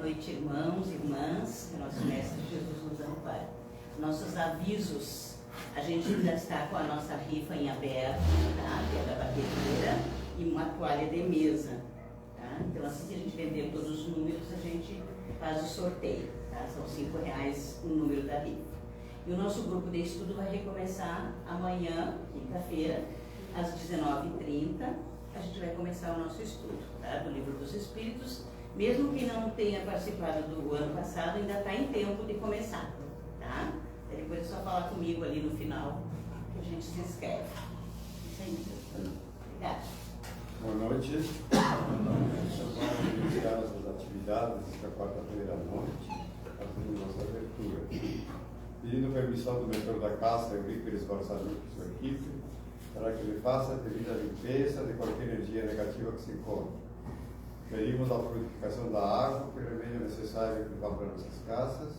noite, irmãos e irmãs, que nosso Mestre Jesus nos ampare. Nossos avisos, a gente ainda está com a nossa rifa em aberto, tá? Que é da batedeira e uma toalha de mesa, tá? Então, assim que a gente vender todos os números, a gente faz o sorteio, tá? São R$5 o número da rifa. E o nosso grupo de estudo vai recomeçar amanhã, quinta-feira, às 19h30. A gente vai começar o nosso estudo, tá? Do Livro dos Espíritos. Mesmo que não tenha participado do ano passado, ainda está em tempo de começar, tá? Aí depois é só falar comigo ali no final, que a gente se inscreve. Isso aí. Obrigada. Boa noite. Vamos iniciar as atividades desta quarta-feira à noite, fazendo nossa abertura. Pedindo permissão do mentor da casa, Eurípides Barçaluco e sua equipe, para que ele faça a devida limpeza de qualquer energia negativa que se encontre. Pedimos a purificação da água, que remédio necessário que vá para nossas casas,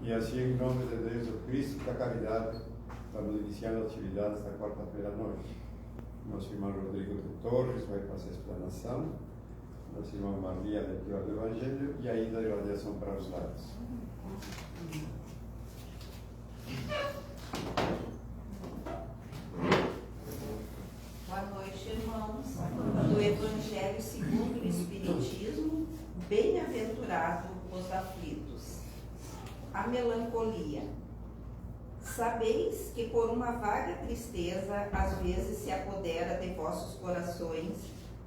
e assim, em nome de Deus, o Cristo da caridade, estamos iniciando a atividade esta quarta-feira à noite. Nosso irmão Rodrigo de Torres vai fazer a explanação, nossa irmã Maria, leitura do Evangelho, e ainda a irradiação para os lares. Boa noite, irmãos. Do Evangelho segundo o Espiritismo, bem-aventurado os aflitos. A melancolia. Sabeis que por uma vaga tristeza às vezes se apodera de vossos corações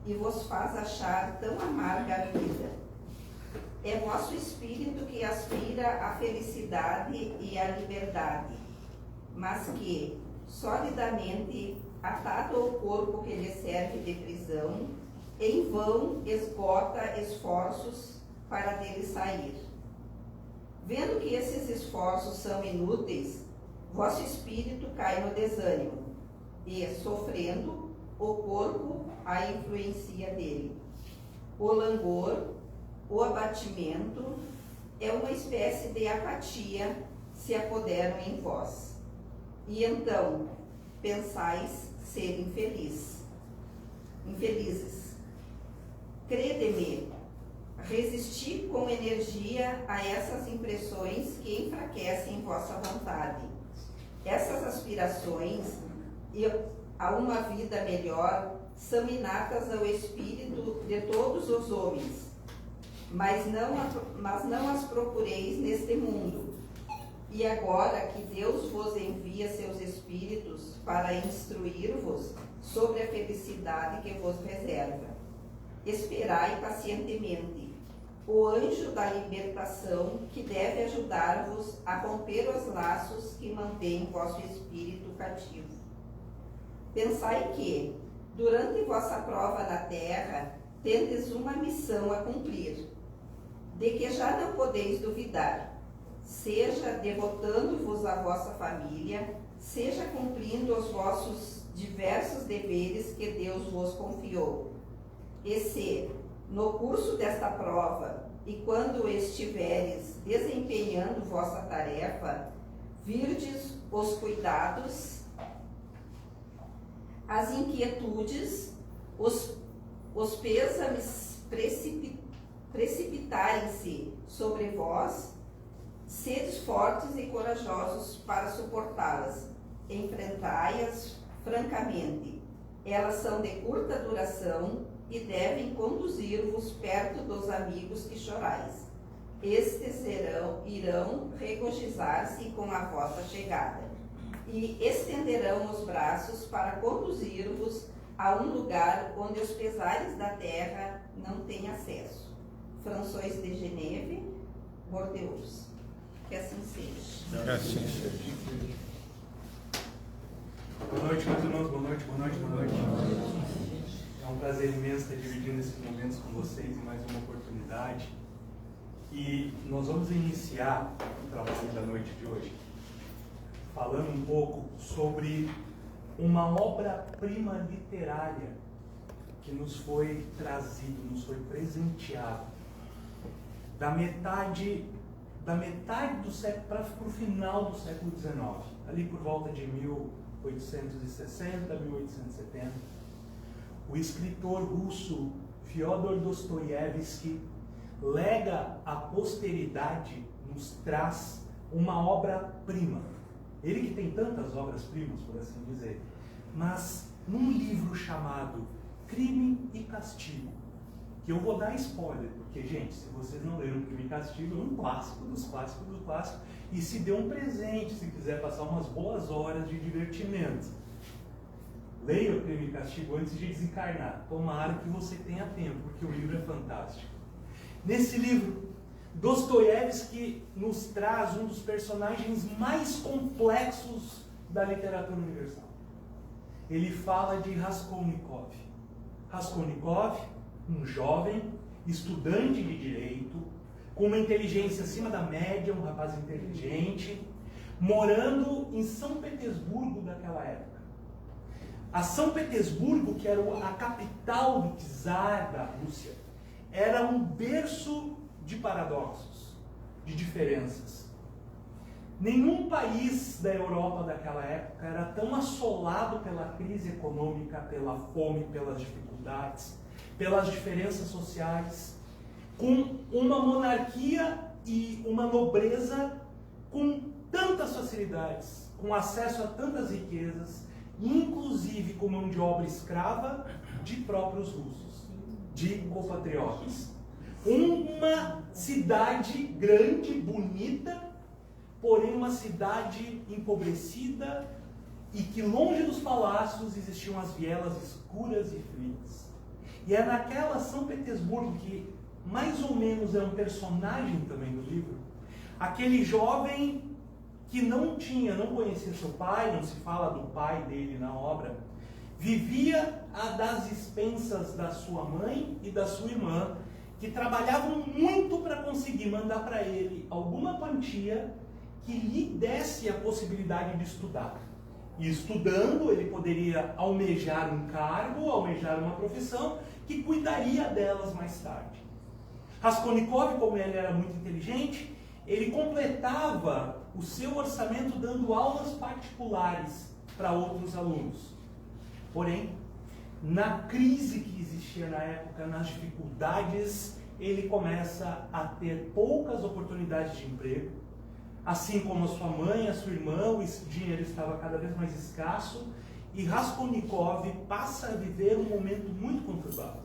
e vos faz achar tão amarga a vida. É vosso espírito que aspira à felicidade e à liberdade, mas que, solidamente atado ao corpo que lhe serve de prisão, em vão esgota esforços para dele sair. Vendo que esses esforços são inúteis, vosso espírito cai no desânimo e, sofrendo, o corpo a influencia dele. O langor, o abatimento, é uma espécie de apatia se apoderam em vós. E então pensais ser infelizes. Crede-me, resisti com energia a essas impressões que enfraquecem vossa vontade. Essas aspirações a uma vida melhor são inatas ao espírito de todos os homens, mas não as procureis neste mundo. E agora que Deus vos envia seus espíritos para instruir-vos sobre a felicidade que vos reserva, esperai pacientemente o anjo da libertação que deve ajudar-vos a romper os laços que mantêm vosso espírito cativo. Pensai que, durante vossa prova na terra, tendes uma missão a cumprir, de que já não podeis duvidar, seja devotando-vos à vossa família, seja cumprindo os vossos diversos deveres que Deus vos confiou. E se, no curso desta prova, e quando estiveres desempenhando vossa tarefa, virdes os cuidados, as inquietudes, os pêsames precipitarem-se sobre vós, sedes fortes e corajosos para suportá-las. Enfrentai-as francamente. Elas são de curta duração e devem conduzir-vos perto dos amigos que chorais. Estes irão regozijar-se com a vossa chegada e estenderão os braços para conduzir-vos a um lugar onde os pesares da terra não têm acesso. François de Geneve, Bordeaux. Que assim seja. Que assim seja. Boa noite, meus irmãos. Boa noite, boa noite, boa noite. É um prazer imenso estar dividindo esses momentos com vocês em mais uma oportunidade. E nós vamos iniciar o trabalho da noite de hoje falando um pouco sobre uma obra-prima literária que nos foi trazido, nos foi presenteado da metade do século para o final do século XIX, ali por volta de 1860, 1870. O escritor russo Fyodor Dostoiévski lega à posteridade, nos traz uma obra-prima. Ele que tem tantas obras-primas, por assim dizer, mas num livro chamado Crime e Castigo, que eu vou dar spoiler, porque, gente, se vocês não leram Crime e Castigo, é um clássico dos clássicos do clássico, e se dê um presente, se quiser passar umas boas horas de divertimento. Leia o Crime e Castigo antes de desencarnar. Tomara que você tenha tempo, porque o livro é fantástico. Nesse livro, Dostoiévski nos traz um dos personagens mais complexos da literatura universal. Ele fala de Raskolnikov. Raskolnikov, um jovem, estudante de direito, com uma inteligência acima da média, um rapaz inteligente, morando em São Petersburgo daquela época. A São Petersburgo, que era a capital do czar da Rússia, era um berço de paradoxos, de diferenças. Nenhum país da Europa daquela época era tão assolado pela crise econômica, pela fome, pelas dificuldades, pelas diferenças sociais, com uma monarquia e uma nobreza com tantas facilidades, com acesso a tantas riquezas, inclusive com mão de obra escrava de próprios russos, de compatriotas. Uma cidade grande, bonita, porém uma cidade empobrecida e que longe dos palácios existiam as vielas escuras e frias. E é naquela São Petersburgo que mais ou menos é um personagem também do livro, aquele jovem que não conhecia seu pai, não se fala do pai dele na obra, vivia das expensas da sua mãe e da sua irmã, que trabalhavam muito para conseguir mandar para ele alguma quantia que lhe desse a possibilidade de estudar. E estudando, ele poderia almejar um cargo, almejar uma profissão, que cuidaria delas mais tarde. Raskolnikov, como ele era muito inteligente, ele completava o seu orçamento dando aulas particulares para outros alunos. Porém, na crise que existia na época, nas dificuldades, ele começa a ter poucas oportunidades de emprego. Assim como a sua mãe, a sua irmã, o dinheiro estava cada vez mais escasso e Raskolnikov passa a viver um momento muito conturbado.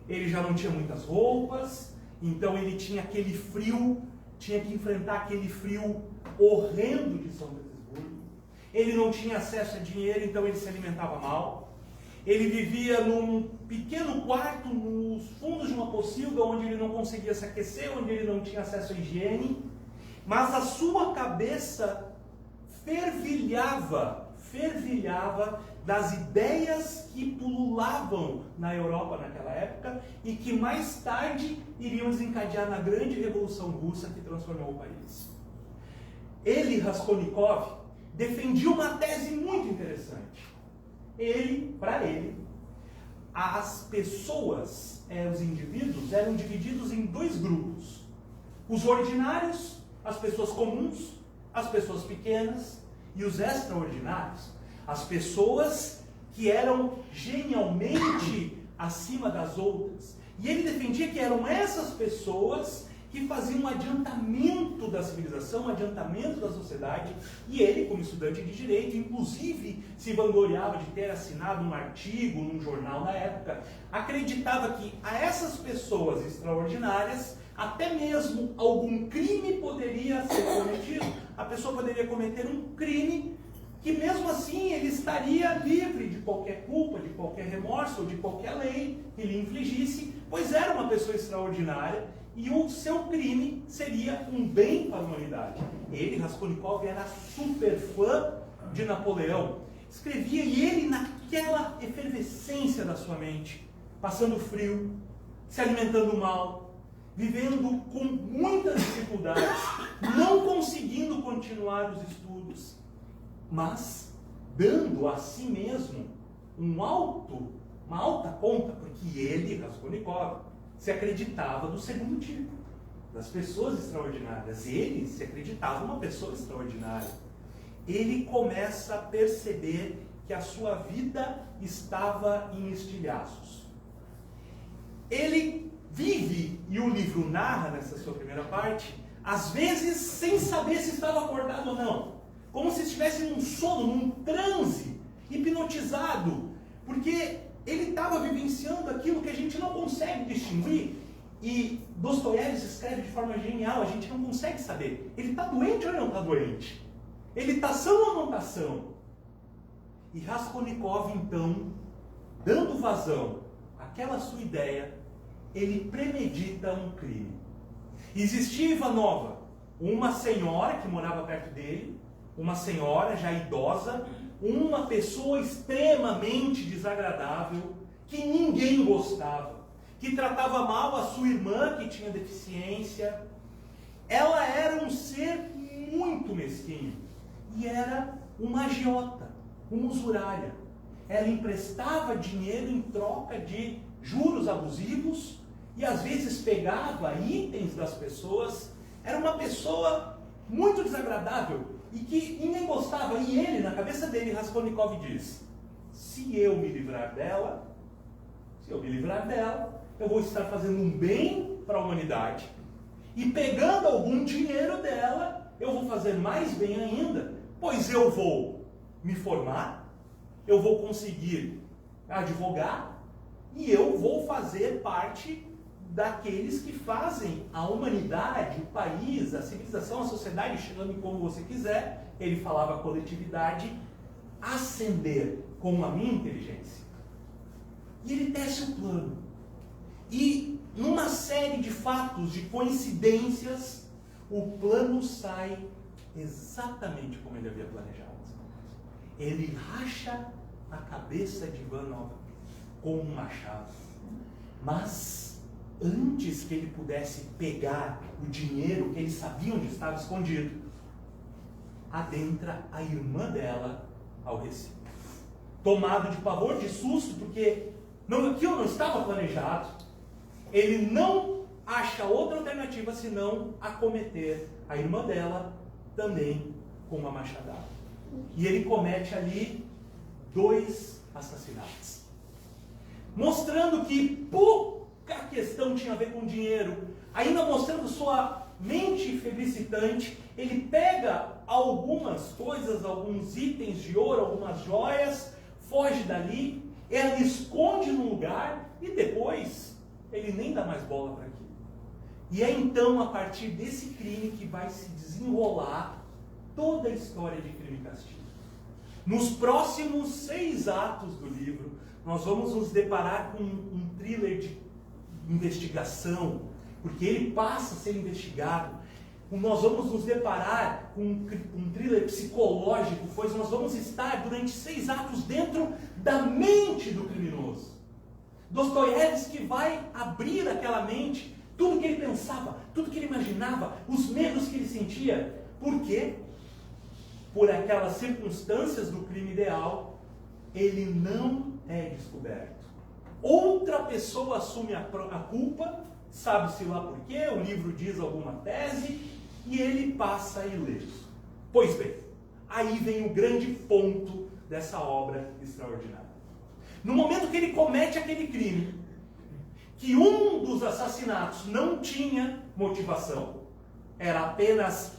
Ele já não tinha muitas roupas, então ele tinha aquele frio, tinha que enfrentar aquele frio horrendo de São Petersburgo. Ele não tinha acesso a dinheiro, então ele se alimentava mal. Ele vivia num pequeno quarto nos fundos de uma pocilga, onde ele não conseguia se aquecer, onde ele não tinha acesso à higiene. Mas a sua cabeça fervilhava das ideias que pululavam na Europa naquela época e que mais tarde iriam desencadear na grande Revolução Russa que transformou o país. Ele, Raskolnikov, defendia uma tese muito interessante. Para ele, as pessoas, os indivíduos, eram divididos em dois grupos. Os ordinários, as pessoas comuns, as pessoas pequenas e os extraordinários, as pessoas que eram genialmente acima das outras. E ele defendia que eram essas pessoas que faziam um adiantamento da civilização, um adiantamento da sociedade, e ele, como estudante de direito, inclusive se vangloriava de ter assinado um artigo num jornal na época, acreditava que a essas pessoas extraordinárias até mesmo algum crime poderia ser cometido. A pessoa poderia cometer um crime que mesmo assim ele estaria livre de qualquer culpa, de qualquer remorso, ou de qualquer lei que lhe infligisse, pois era uma pessoa extraordinária e o seu crime seria um bem para a humanidade. Ele, Raskolnikov, era super fã de Napoleão. Escrevia, e ele naquela efervescência da sua mente, passando frio, se alimentando mal, vivendo com muitas dificuldades, não conseguindo continuar os estudos, mas dando a si mesmo uma alta conta, porque ele, Raskolnikov, se acreditava do segundo tipo, das pessoas extraordinárias. Ele se acreditava uma pessoa extraordinária. Ele começa a perceber que a sua vida estava em estilhaços. Ele vive, e o livro narra nessa sua primeira parte, às vezes sem saber se estava acordado ou não. Como se estivesse num sono, num transe, hipnotizado. Porque ele estava vivenciando aquilo que a gente não consegue distinguir. E Dostoiévski escreve de forma genial, a gente não consegue saber. Ele está doente ou não está doente? Ele está são ou não está são? E Raskolnikov, então, dando vazão àquela sua ideia, ele premedita um crime. Existia em Ivanova uma senhora que morava perto dele, uma senhora já idosa, uma pessoa extremamente desagradável, que ninguém gostava, que tratava mal a sua irmã que tinha deficiência. Ela era um ser muito mesquinho e era uma agiota, uma usurária. Ela emprestava dinheiro em troca de juros abusivos e às vezes pegava itens das pessoas. Era uma pessoa muito desagradável e que ninguém gostava. E ele, na cabeça dele, Raskolnikov diz: se eu me livrar dela, eu vou estar fazendo um bem para a humanidade. E pegando algum dinheiro dela, eu vou fazer mais bem ainda, pois eu vou me formar, eu vou conseguir advogar e eu vou fazer parte daqueles que fazem a humanidade, o país, a civilização, a sociedade, chame como você quiser, ele falava a coletividade, ascender com a minha inteligência. E ele tece o plano. E numa série de fatos, de coincidências, o plano sai exatamente como ele havia planejado. Ele racha a cabeça de Ivanov com um machado. Mas antes que ele pudesse pegar o dinheiro que ele sabia onde estava escondido, adentra a irmã dela ao recinto. Tomado de pavor, de susto, porque aquilo não estava planejado, ele não acha outra alternativa senão acometer a irmã dela também com uma machadada. E ele comete ali 2 assassinatos. Mostrando que pouca questão tinha a ver com dinheiro, ainda mostrando sua mente febricitante, ele pega algumas coisas, alguns itens de ouro, algumas joias, foge dali, ela esconde no lugar e depois ele nem dá mais bola para aquilo. E é então a partir desse crime que vai se desenrolar toda a história de Crime e Castigo. Nos próximos 6 atos do livro, nós vamos nos deparar com um thriller de investigação, porque ele passa a ser investigado. Nós vamos nos deparar com um thriller psicológico, pois nós vamos estar durante 6 atos dentro da mente do criminoso. Dostoiévski vai abrir aquela mente, tudo que ele pensava, tudo que ele imaginava, os medos que ele sentia. Por quê? Por aquelas circunstâncias do crime ideal, ele não é descoberto. Outra pessoa assume a culpa, sabe-se lá por quê, o livro diz alguma tese, e ele passa ileso. Pois bem, aí vem o grande ponto dessa obra extraordinária. No momento que ele comete aquele crime, que um dos assassinatos não tinha motivação, era apenas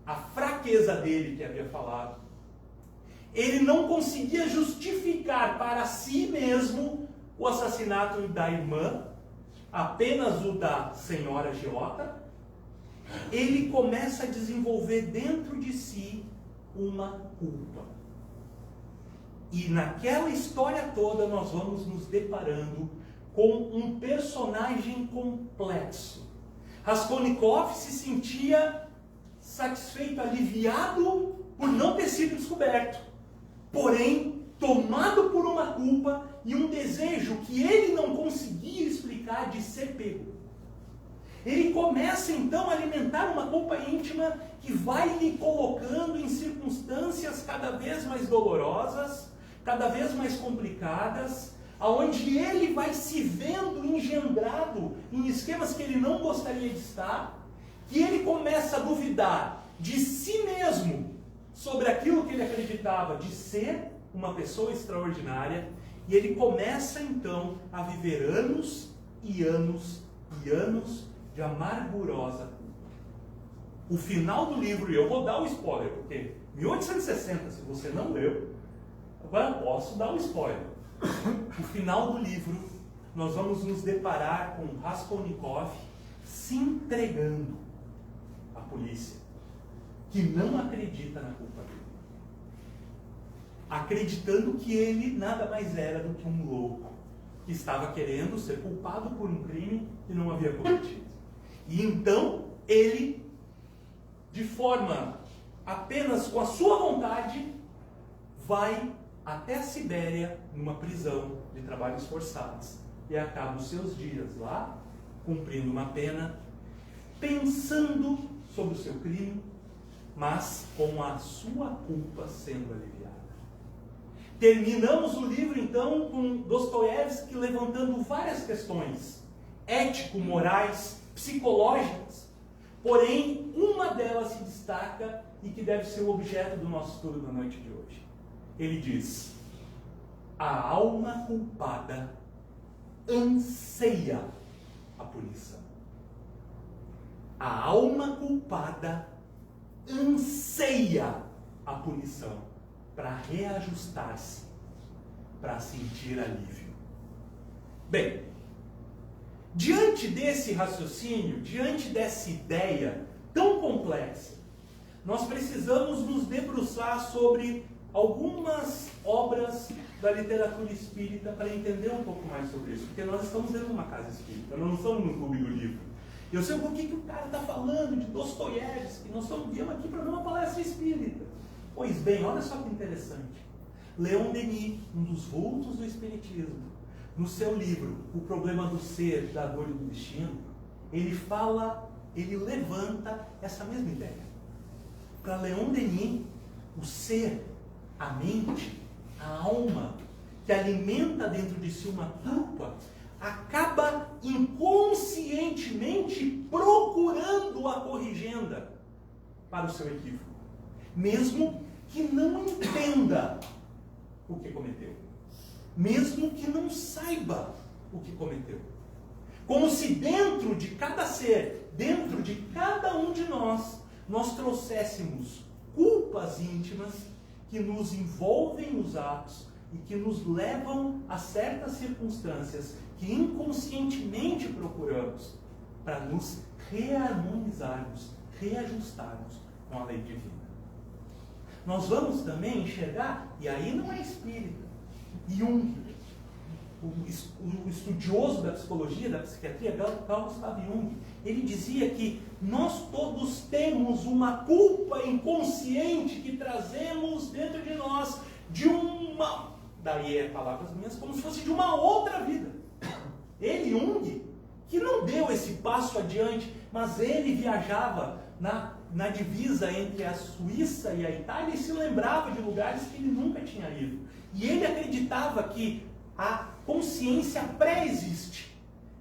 a fraqueza dele que havia falado, ele não conseguia justificar para si mesmo o assassinato da irmã, apenas o da senhora agiota. Ele começa a desenvolver dentro de si uma culpa. E naquela história toda nós vamos nos deparando com um personagem complexo. Raskolnikov se sentia satisfeito, aliviado por não ter sido descoberto, porém tomado por uma culpa e um desejo que ele não conseguia explicar de ser pego. Ele começa então a alimentar uma culpa íntima que vai lhe colocando em circunstâncias cada vez mais dolorosas, cada vez mais complicadas, aonde ele vai se vendo engendrado em esquemas que ele não gostaria de estar, que ele começa a duvidar de si mesmo sobre aquilo que ele acreditava de ser uma pessoa extraordinária, e ele começa então a viver anos e anos e anos de amargurosa culpa. O final do livro, e eu vou dar o spoiler, porque 1860, se você não leu, agora posso dar o spoiler. O final do livro, nós vamos nos deparar com Raskolnikov se entregando à polícia, que não acredita na culpa dele. Acreditando que ele nada mais era do que um louco, que estava querendo ser culpado por um crime que não havia cometido. E então, ele, de forma apenas com a sua vontade, vai até a Sibéria, numa prisão de trabalhos forçados, e acaba os seus dias lá, cumprindo uma pena, pensando sobre o seu crime, mas com a sua culpa sendo aliviada. Terminamos o livro, então, com Dostoiévski levantando várias questões ético-morais, psicológicas, porém, uma delas se destaca e que deve ser o objeto do nosso estudo da noite de hoje. Ele diz: a alma culpada anseia a punição. A alma culpada anseia a punição para reajustar-se, para sentir alívio. Bem, diante desse raciocínio, diante dessa ideia tão complexa, nós precisamos nos debruçar sobre algumas obras da literatura espírita para entender um pouco mais sobre isso, porque nós estamos dentro de uma casa espírita, nós não estamos no clube do livro. Eu sei por que o cara está falando de Dostoiévski, nós viemos aqui para uma palestra espírita. Pois bem, olha só que interessante. Leon Denis, um dos vultos do espiritismo, no seu livro O Problema do Ser, da Dor e do Destino, ele levanta essa mesma ideia. Para Leon Denis, o ser, a mente, a alma, que alimenta dentro de si uma culpa, acaba inconscientemente procurando a corrigenda para o seu equívoco, mesmo que não entenda o que cometeu, mesmo que não saiba o que cometeu. Como se dentro de cada ser, dentro de cada um de nós trouxéssemos culpas íntimas que nos envolvem nos atos e que nos levam a certas circunstâncias que inconscientemente procuramos para nos reharmonizarmos, reajustarmos com a lei divina. Nós vamos também enxergar, e aí não é espírita, Jung, o estudioso da psicologia, da psiquiatria, Carl Gustav Jung, ele dizia que nós todos temos uma culpa inconsciente que trazemos dentro de nós daí é palavras minhas, como se fosse de uma outra vida. Ele, Jung, que não deu esse passo adiante, mas ele viajava na divisa entre a Suíça e a Itália e se lembrava de lugares que ele nunca tinha ido. E ele acreditava que a consciência pré-existe.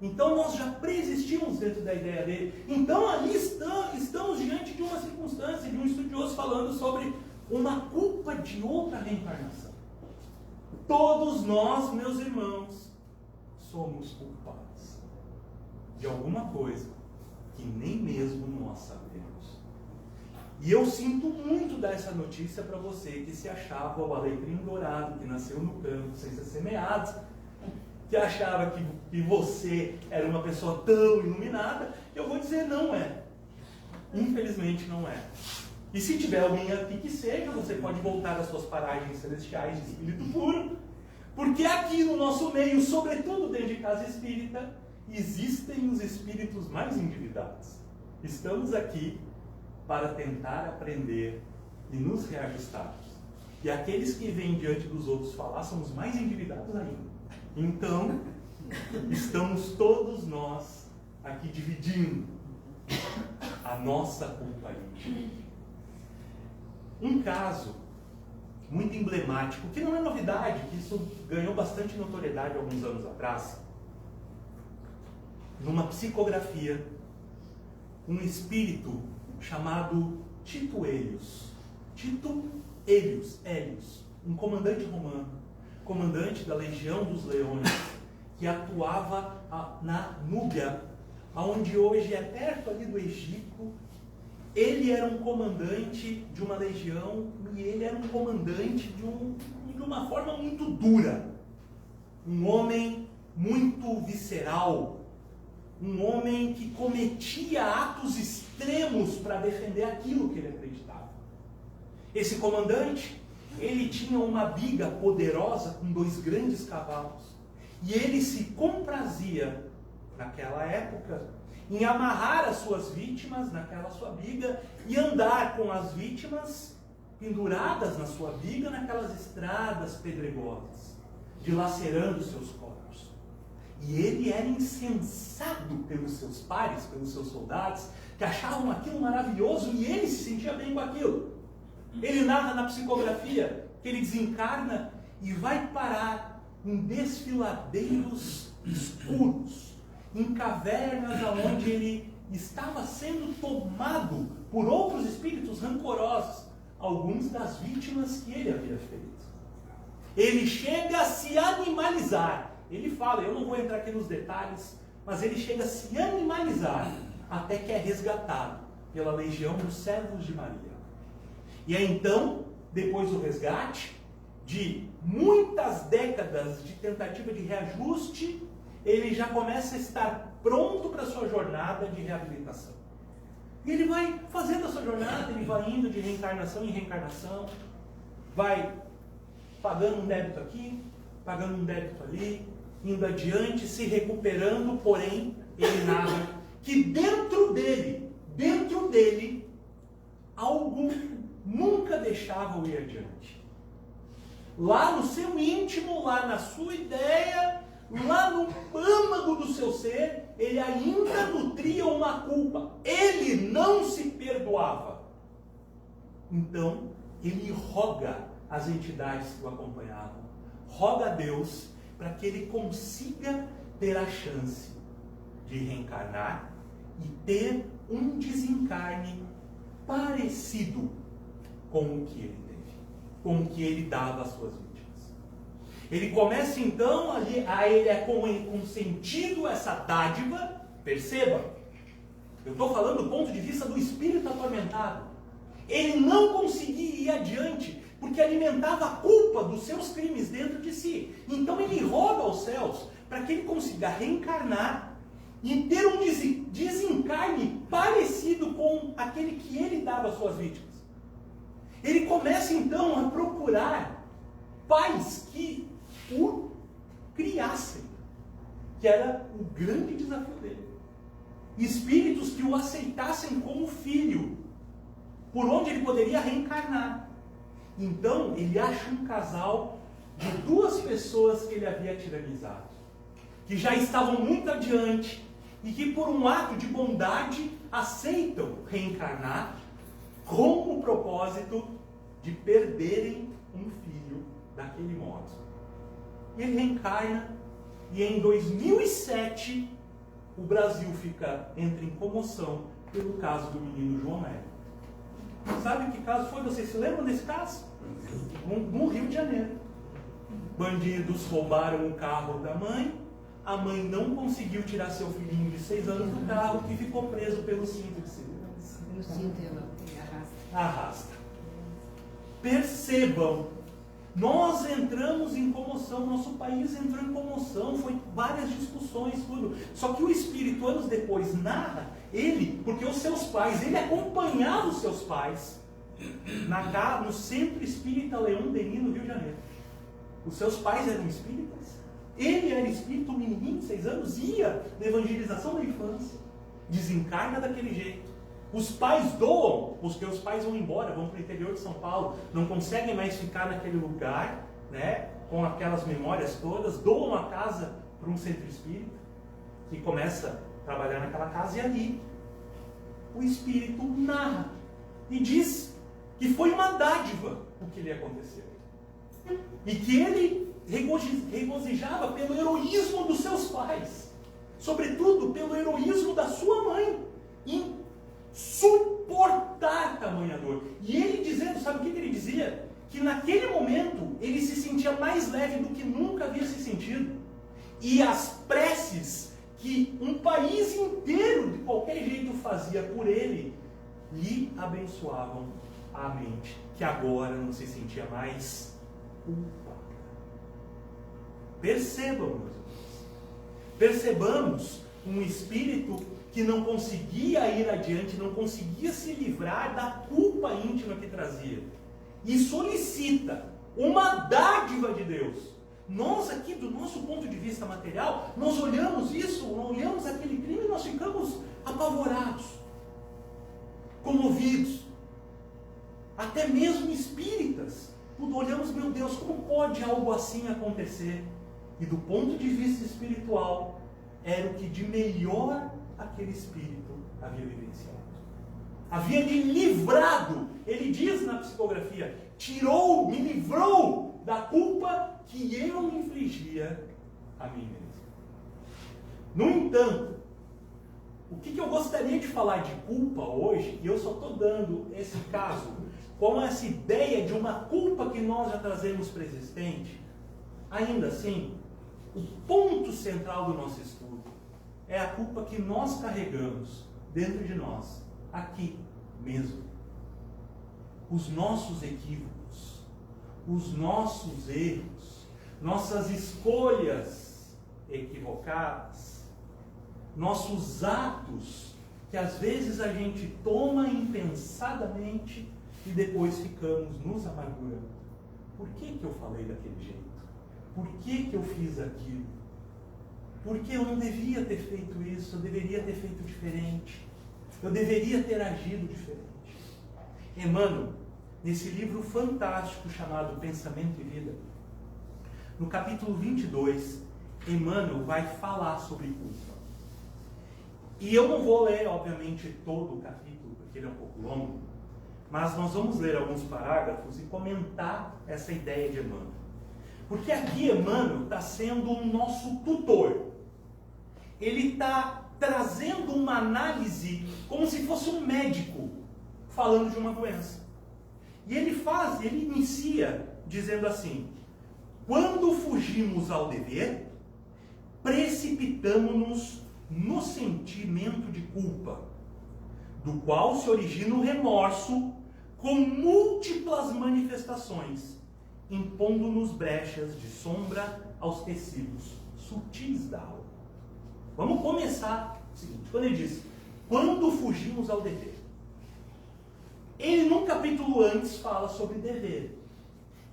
Então nós já pré-existimos dentro da ideia dele. Então ali estamos diante de uma circunstância, de um estudioso falando sobre uma culpa de outra reencarnação. Todos nós, meus irmãos, somos culpados de alguma coisa que nem mesmo nós sabemos. E eu sinto muito dar essa notícia para você que se achava o alecrim dourado, que nasceu no campo sem ser semeado, que achava que você era uma pessoa tão iluminada. Eu vou dizer, não é. Infelizmente não é. E se tiver alguém aqui que seja, você pode voltar às suas paragens celestiais de espírito puro, porque aqui no nosso meio, sobretudo dentro de casa espírita, existem os espíritos mais endividados. Estamos aqui para tentar aprender e nos reajustarmos. E aqueles que vêm diante dos outros falar são os mais endividados ainda. Então, estamos todos nós aqui dividindo a nossa culpa íntima. Um caso muito emblemático, que não é novidade, que isso ganhou bastante notoriedade alguns anos atrás, numa psicografia, um espírito chamado Tito Hélios. Tito Hélios, um comandante romano, comandante da Legião dos Leões, que atuava na Núbia, aonde hoje é perto ali do Egito. Ele era um comandante de uma legião e ele era um comandante de uma forma muito dura. Um homem muito visceral. Um homem que cometia atos extremos para defender aquilo que ele acreditava. Esse comandante, ele tinha uma biga poderosa com 2 grandes cavalos. E ele se comprazia, naquela época, em amarrar as suas vítimas naquela sua biga e andar com as vítimas penduradas na sua biga naquelas estradas pedregosas, dilacerando seus corpos. E ele era incensado pelos seus pares, pelos seus soldados, que achavam aquilo maravilhoso e ele se sentia bem com aquilo. Ele narra na psicografia que ele desencarna e vai parar em desfiladeiros escuros, em cavernas onde ele estava sendo tomado por outros espíritos rancorosos, alguns das vítimas que ele havia feito. Ele chega a se animalizar. Ele fala, eu não vou entrar aqui nos detalhes, mas ele chega a se animalizar até que é resgatado pela legião dos servos de Maria. E é então, depois do resgate, de muitas décadas de tentativa de reajuste, ele já começa a estar pronto para a sua jornada de reabilitação. E ele vai fazendo a sua jornada, ele vai indo de reencarnação em reencarnação, vai pagando um débito aqui, pagando um débito ali, indo adiante, se recuperando, porém, ele narra que dentro dele, algo nunca deixava-o ir adiante. Lá no seu íntimo, lá na sua ideia, lá no âmago do seu ser, ele ainda nutria uma culpa. Ele não se perdoava. Então, ele roga às entidades que o acompanhavam, roga a Deus para que ele consiga ter a chance de reencarnar e ter um desencarne parecido com o que ele teve, com o que ele dava às suas vítimas. Ele começa então a ele é consentido essa dádiva. Perceba, eu estou falando do ponto de vista do espírito atormentado. Ele não conseguia ir adiante porque alimentava a culpa dos seus crimes dentro de si. Então ele roga aos céus para que ele consiga reencarnar e ter um desencarne parecido com aquele que ele dava às suas vítimas. Ele começa então a procurar pais que o criassem, que era o grande desafio dele. Espíritos que o aceitassem como filho, por onde ele poderia reencarnar. Então ele acha um casal de 2 pessoas que ele havia tiranizado, que já estavam muito adiante e que por um ato de bondade aceitam reencarnar com o propósito de perderem um filho daquele modo. E ele reencarna e em 2007 o Brasil entra em comoção pelo caso do menino João Hélio. Sabe que caso foi? Vocês se lembram desse caso? No Rio de Janeiro. Bandidos roubaram o carro da mãe, a mãe não conseguiu tirar seu filhinho de 6 anos do carro e ficou preso pelo cinto de segurança. No cinto ela Arrasta. Percebam, nós entramos em comoção, nosso país entrou em comoção, foi várias discussões, tudo. Só que o Espírito, anos depois, narra, porque os seus pais, ele acompanhava os seus pais no Centro Espírita Leão Denis, no Rio de Janeiro. Os seus pais eram espíritas, ele era espírita, um menininho de 6 anos, ia na evangelização da infância, desencarna daquele jeito. Os pais doam, porque os pais vão embora, vão para o interior de São Paulo, não conseguem mais ficar naquele lugar, né, com aquelas memórias todas, doam a casa para um centro espírita, que começa a trabalhar naquela casa, e ali o espírito narra e diz que foi uma dádiva o que lhe aconteceu. E que ele regozijava pelo heroísmo dos seus pais, sobretudo pelo heroísmo da sua mãe, em suportar tamanha dor. E ele dizendo, sabe o que ele dizia? Que naquele momento ele se sentia mais leve do que nunca havia se sentido. E as preces que um país inteiro, de qualquer jeito, fazia por ele, lhe abençoavam a mente, que agora não se sentia mais culpada. Percebam, meus irmãos. Percebamos um espírito que não conseguia ir adiante, não conseguia se livrar da culpa íntima que trazia. E solicita uma dádiva de Deus. Nós aqui, do nosso ponto de vista material, nós olhamos isso, olhamos aquele crime e nós ficamos apavorados, comovidos. Até mesmo espíritas, olhamos, meu Deus, como pode algo assim acontecer? E do ponto de vista espiritual, era o que de melhor aquele espírito havia vivenciado. Havia me livrado, ele diz na psicografia, me livrou da culpa que eu me infligia a mim mesmo. No entanto, o que eu gostaria de falar de culpa hoje, e eu só estou dando esse caso, com essa ideia de uma culpa que nós já trazemos preexistente, ainda assim, o ponto central do nosso estudo é a culpa que nós carregamos dentro de nós, aqui mesmo. Os nossos equívocos, os nossos erros, nossas escolhas equivocadas, nossos atos que às vezes a gente toma impensadamente e depois ficamos nos amargurando. Por que eu falei daquele jeito? Por que eu fiz aquilo? Porque eu não devia ter feito isso, eu deveria ter feito diferente. Eu deveria ter agido diferente. Emmanuel, nesse livro fantástico chamado Pensamento e Vida, no capítulo 22, Emmanuel vai falar sobre culpa. E eu não vou ler, obviamente, todo o capítulo, porque ele é um pouco longo, mas nós vamos ler alguns parágrafos e comentar essa ideia de Emmanuel. Porque aqui Emmanuel está sendo o nosso tutor. Ele está trazendo uma análise como se fosse um médico falando de uma doença. E ele inicia dizendo assim: quando fugimos ao dever, precipitamo-nos no sentimento de culpa, do qual se origina o remorso com múltiplas manifestações, impondo-nos brechas de sombra aos tecidos sutis da alma. Vamos começar o seguinte, quando ele diz, quando fugimos ao dever. Ele, num capítulo antes, fala sobre dever.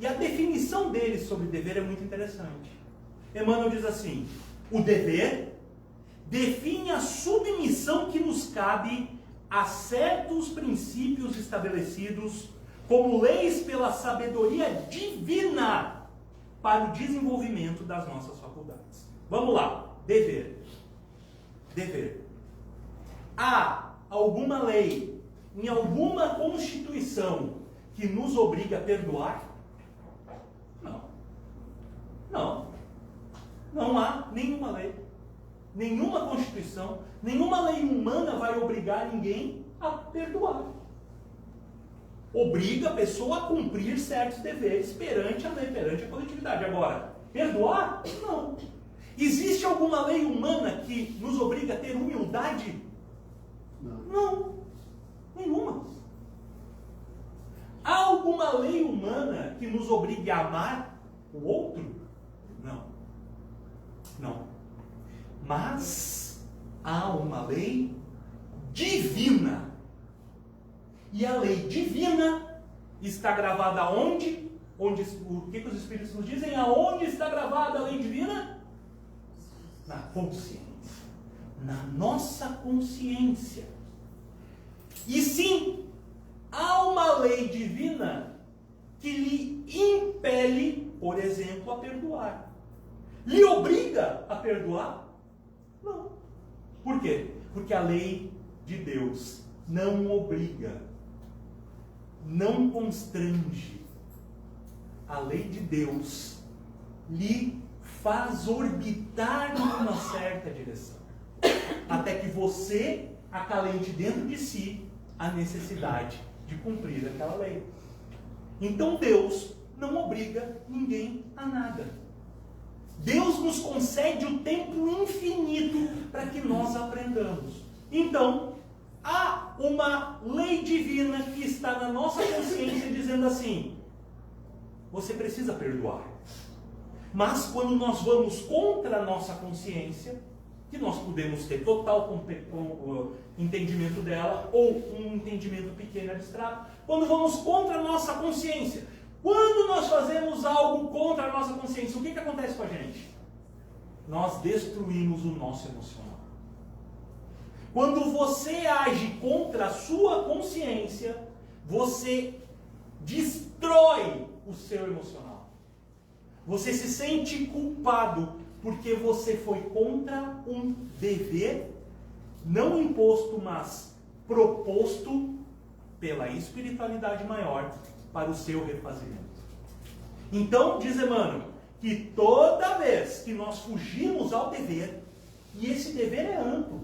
E a definição dele sobre dever é muito interessante. Emmanuel diz assim, o dever define a submissão que nos cabe a certos princípios estabelecidos como leis pela sabedoria divina para o desenvolvimento das nossas faculdades. Vamos lá, dever. Dever. Há alguma lei, em alguma constituição, que nos obriga a perdoar? Não. Não. Não há nenhuma lei. Nenhuma constituição, nenhuma lei humana vai obrigar ninguém a perdoar. Obriga a pessoa a cumprir certos deveres perante a lei, perante a coletividade. Agora, perdoar? Não. Existe alguma lei humana que nos obriga a ter humildade? Não. Nenhuma. Há alguma lei humana que nos obrigue a amar o outro? Não. Não. Mas há uma lei divina. E a lei divina está gravada onde? O que os Espíritos nos dizem? Aonde está gravada a lei divina? Na consciência. Na nossa consciência. E sim, há uma lei divina que lhe impele, por exemplo, a perdoar. Lhe obriga a perdoar? Não. Por quê? Porque a lei de Deus não obriga, não constrange. A lei de Deus lhe faz orbitar numa certa direção, até que você acalente dentro de si a necessidade de cumprir aquela lei. Então Deus não obriga ninguém a nada. Deus nos concede o tempo infinito para que nós aprendamos. Então, há uma lei divina que está na nossa consciência dizendo assim: você precisa perdoar. Mas quando nós vamos contra a nossa consciência, que nós podemos ter total entendimento dela ou um entendimento pequeno abstrato, quando vamos contra a nossa consciência, quando nós fazemos algo contra a nossa consciência, o que acontece com a gente? Nós destruímos o nosso emocional. Quando você age contra a sua consciência, você destrói o seu emocional. Você se sente culpado porque você foi contra um dever, não imposto, mas proposto pela espiritualidade maior para o seu refazimento. Então, diz Emmanuel, que toda vez que nós fugimos ao dever, e esse dever é amplo,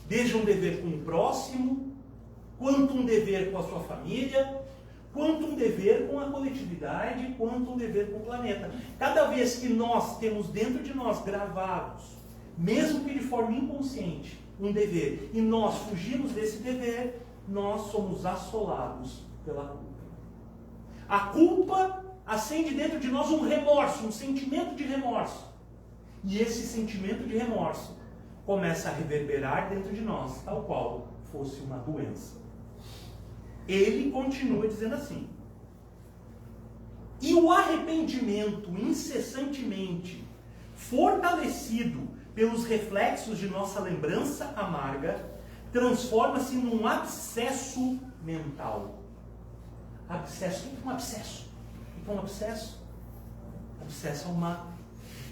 desde um dever com o próximo, quanto um dever com a sua família, quanto um dever com a coletividade, quanto um dever com o planeta. Cada vez que nós temos dentro de nós gravados, mesmo que de forma inconsciente, um dever, e nós fugimos desse dever, nós somos assolados pela culpa. A culpa acende dentro de nós um remorso, um sentimento de remorso. E esse sentimento de remorso começa a reverberar dentro de nós, tal qual fosse uma doença. Ele continua dizendo assim: e o arrependimento incessantemente fortalecido pelos reflexos de nossa lembrança amarga transforma-se num abscesso mental. Abscesso, o que é um abscesso? O que é um abscesso? Abscesso é uma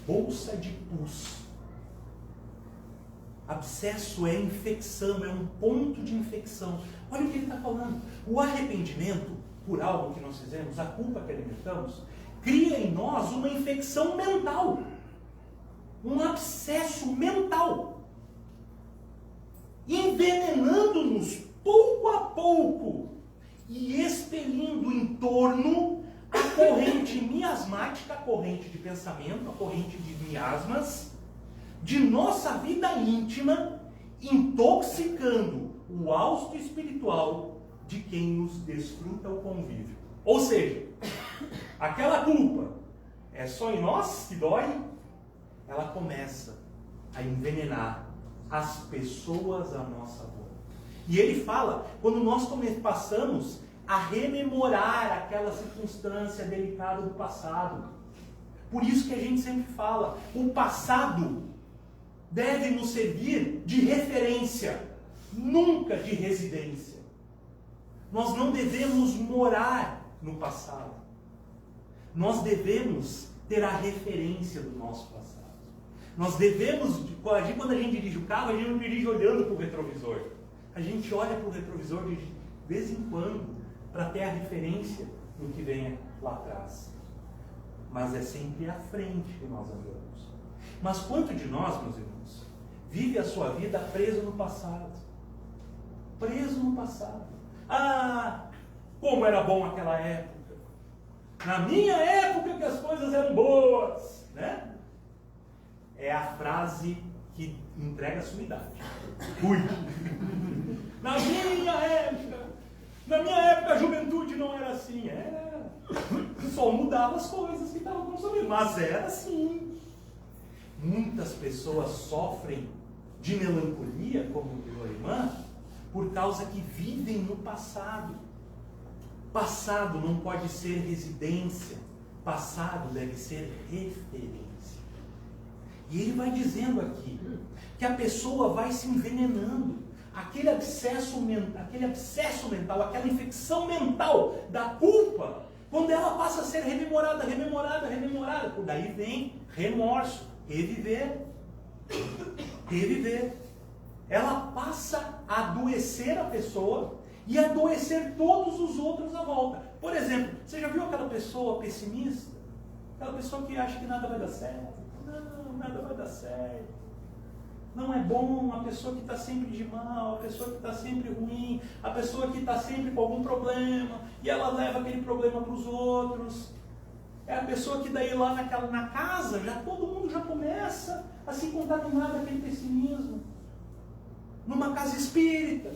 bolsa de pus. Abscesso é infecção, é um ponto de infecção. Olha o que ele está falando. O arrependimento por algo que nós fizemos, a culpa que alimentamos, cria em nós uma infecção mental. Um abscesso mental. Envenenando-nos pouco a pouco e expelindo em torno a corrente miasmática, a corrente de pensamento, a corrente de miasmas, de nossa vida íntima, intoxicando o hausto espiritual de quem nos desfruta o convívio. Ou seja, aquela culpa é só em nós que dói, ela começa a envenenar as pessoas à nossa volta. E ele fala, quando nós passamos a rememorar aquela circunstância delicada do passado. Por isso que a gente sempre fala, o passado deve nos servir de referência, nunca de residência. Nós não devemos morar no passado. Nós devemos ter a referência do nosso passado. Nós devemos, quando a gente dirige o carro, a gente não dirige olhando para o retrovisor. A gente olha para o retrovisor de vez em quando, para ter a referência do que vem lá atrás. Mas é sempre à frente que nós andamos. Mas quanto de nós, meus irmãos, vive a sua vida preso no passado? Preso no passado. Ah, como era bom aquela época. Na minha época que as coisas eram boas, né? É a frase que entrega a sua idade. Ui! Na minha época a juventude não era assim. Era. Só mudava as coisas que estavam consumindo. Mas era assim. Muitas pessoas sofrem de melancolia, como deu a irmã, por causa que vivem no passado. Passado não pode ser residência. Passado deve ser referência. E ele vai dizendo aqui que a pessoa vai se envenenando. Aquele abscesso mental, aquela infecção mental da culpa, quando ela passa a ser rememorada, por daí vem remorso, reviver. Ela passa a adoecer a pessoa e adoecer todos os outros à volta. Por exemplo, você já viu aquela pessoa pessimista? Aquela pessoa que acha que nada vai dar certo. Não, nada vai dar certo. Não é bom, a pessoa que está sempre de mal, a pessoa que está sempre ruim, a pessoa que está sempre com algum problema, e ela leva aquele problema para os outros. É a pessoa que daí lá na casa, já todo mundo mundo já começa a se contaminar daquele pessimismo. Numa casa espírita,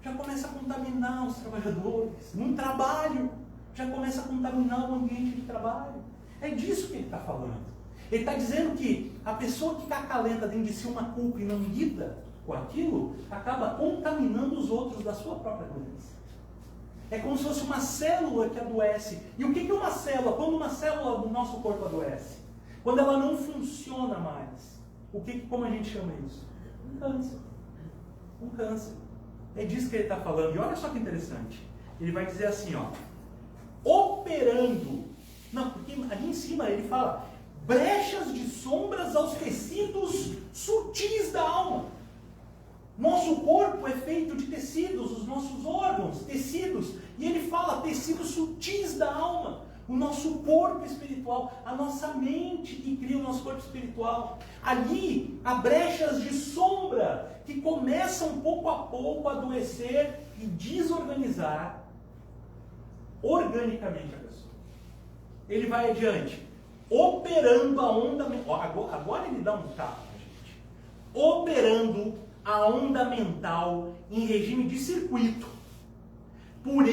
já começa a contaminar os trabalhadores. Num trabalho, já começa a contaminar o ambiente de trabalho. É disso que ele está falando. Ele está dizendo que a pessoa que acalenta dentro de si uma culpa e não lida com aquilo, acaba contaminando os outros da sua própria doença. É como se fosse uma célula que adoece. E o que é uma célula? Quando uma célula do nosso corpo adoece? Quando ela não funciona mais. Como a gente chama isso? Um câncer. Um câncer. É disso que ele está falando. E olha só que interessante. Ele vai dizer assim, ó. Operando. Não, porque ali em cima ele fala brechas de sombras aos tecidos sutis da alma. Nosso corpo é feito de tecidos, os nossos órgãos, tecidos. E ele fala tecidos sutis da alma. O nosso corpo espiritual, a nossa mente que cria o nosso corpo espiritual. Ali há brechas de sombra que começam pouco a pouco a adoecer e desorganizar organicamente a pessoa. Ele vai adiante, operando a onda mental. Agora ele dá um tapa, gente. Operando a onda mental em regime de circuito. Por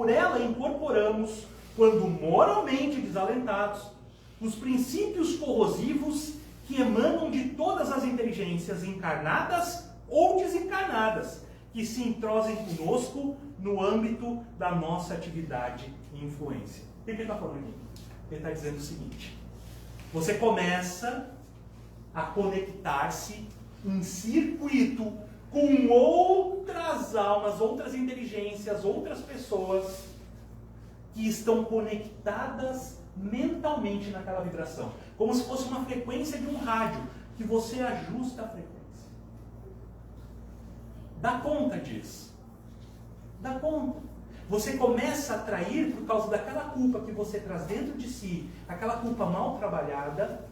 ela incorporamos, quando moralmente desalentados, os princípios corrosivos que emanam de todas as inteligências encarnadas ou desencarnadas, que se entrosem conosco no âmbito da nossa atividade e influência. O que ele está falando aqui? Ele está dizendo o seguinte: você começa a conectar-se em circuito com outras almas, outras inteligências, outras pessoas que estão conectadas mentalmente naquela vibração. Como se fosse uma frequência de um rádio, que você ajusta a frequência. Dá conta disso. Dá conta. Você começa a atrair, por causa daquela culpa que você traz dentro de si, aquela culpa mal trabalhada,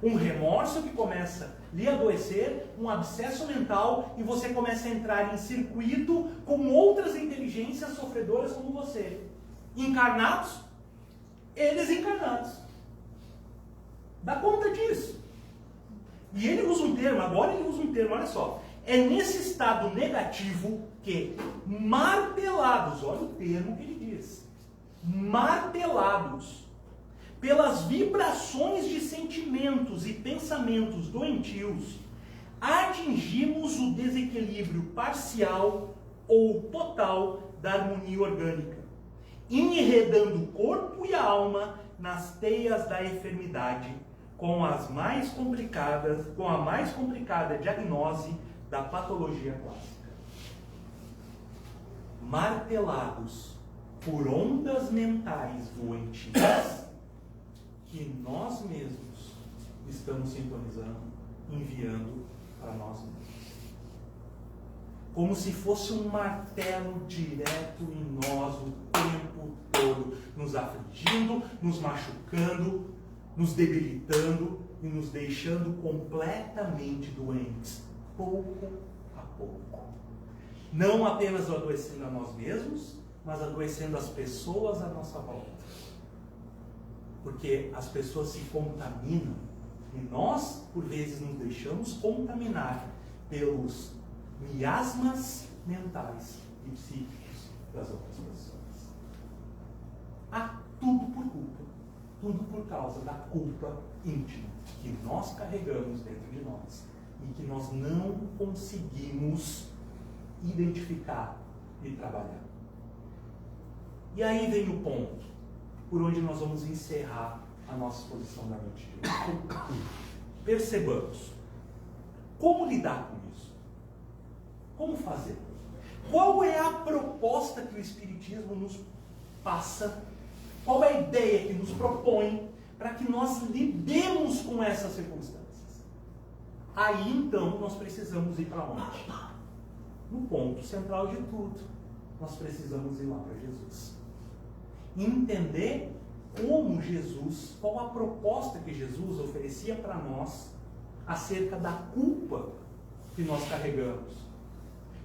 um remorso que começa a lhe adoecer, um abscesso mental, e você começa a entrar em circuito com outras inteligências sofredoras como você. Encarnados, eles encarnados. Dá conta disso. E ele usa um termo, agora ele usa um termo, olha só. É nesse estado negativo que, martelados, olha o termo que ele diz, martelados pelas vibrações de sentimentos e pensamentos doentios, atingimos o desequilíbrio parcial ou total da harmonia orgânica, enredando o corpo e a alma nas teias da enfermidade, com a mais complicada diagnose da patologia clássica. Martelados por ondas mentais doentias que nós mesmos estamos sintonizando, enviando para nós mesmos. Como se fosse um martelo direto em nós o tempo todo, nos afligindo, nos machucando, nos debilitando e nos deixando completamente doentes, pouco a pouco. Não apenas adoecendo a nós mesmos, mas adoecendo as pessoas à nossa volta. Porque as pessoas se contaminam e nós, por vezes, nos deixamos contaminar pelos miasmas mentais e psíquicos das outras pessoas. Há tudo por culpa, tudo por causa da culpa íntima que nós carregamos dentro de nós e que nós não conseguimos identificar e trabalhar. E aí vem o ponto por onde nós vamos encerrar a nossa exposição da noite de hoje. Percebamos como lidar com isso. Como fazer? Qual é a proposta que o Espiritismo nos passa? Qual é a ideia que nos propõe para que nós lidemos com essas circunstâncias? Aí então nós precisamos ir para onde? No ponto central de tudo, nós precisamos ir lá para Jesus. Entender como Jesus, qual a proposta que Jesus oferecia para nós acerca da culpa que nós carregamos.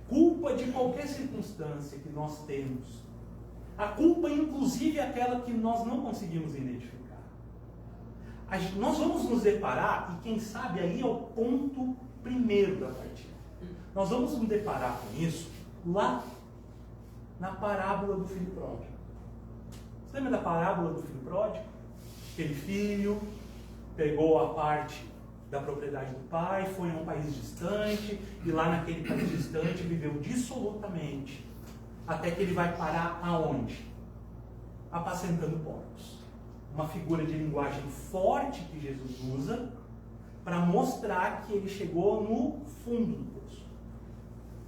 Culpa de qualquer circunstância que nós temos. A culpa, inclusive, é aquela que nós não conseguimos identificar. nós vamos nos deparar, e quem sabe aí é o ponto primeiro da partida. Nós vamos nos deparar com isso lá na parábola do filho pródigo. Você lembra da parábola do filho pródigo? Aquele filho pegou a parte da propriedade do pai, foi a um país distante, e lá naquele país distante viveu dissolutamente, até que ele vai parar aonde? Apacentando porcos. Uma figura de linguagem forte que Jesus usa para mostrar que ele chegou no fundo do poço,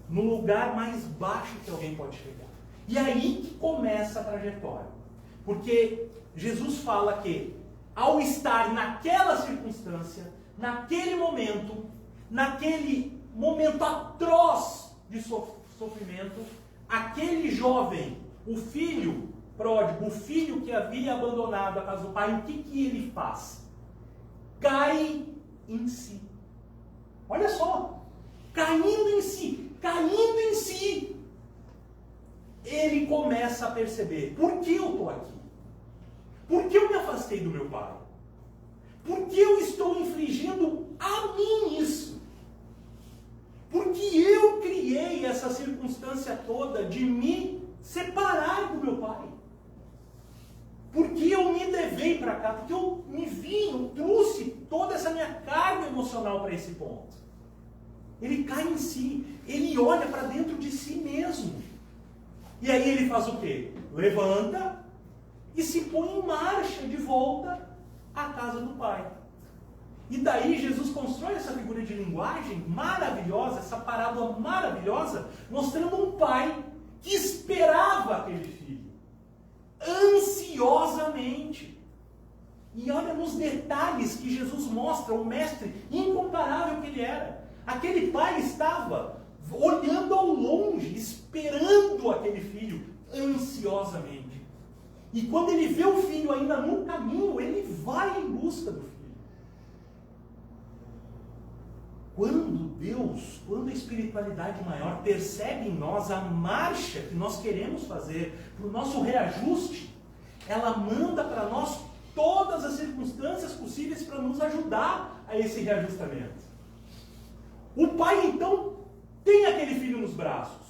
no lugar mais baixo que alguém pode chegar. E aí que começa a trajetória, porque Jesus fala que ao estar naquela circunstância, naquele momento atroz de sofrimento, aquele jovem, o filho pródigo, o filho que havia abandonado a casa do pai, o que ele faz? Cai em si. Olha só, caindo em si, ele começa a perceber: por que eu estou aqui? Por que eu me afastei do meu pai? Por que eu estou infligindo a mim isso? Porque eu criei essa circunstância toda de me separar do meu pai. Porque eu me levei para cá, porque eu me vi, eu trouxe toda essa minha carga emocional para esse ponto. Ele cai em si, ele olha para dentro de si mesmo. E aí ele faz o quê? Levanta e se põe em marcha de volta à casa do pai. E daí Jesus constrói essa figura de linguagem maravilhosa, essa parábola maravilhosa, mostrando um pai que esperava aquele filho, ansiosamente. E olha nos detalhes que Jesus mostra, o mestre incomparável que ele era. Aquele pai estava olhando ao longe, esperando aquele filho, ansiosamente. E quando ele vê o filho ainda no caminho, ele vai em busca do filho. Quando a espiritualidade maior percebe em nós a marcha que nós queremos fazer para o nosso reajuste, ela manda para nós todas as circunstâncias possíveis para nos ajudar a esse reajustamento. O pai, então, tem aquele filho nos braços.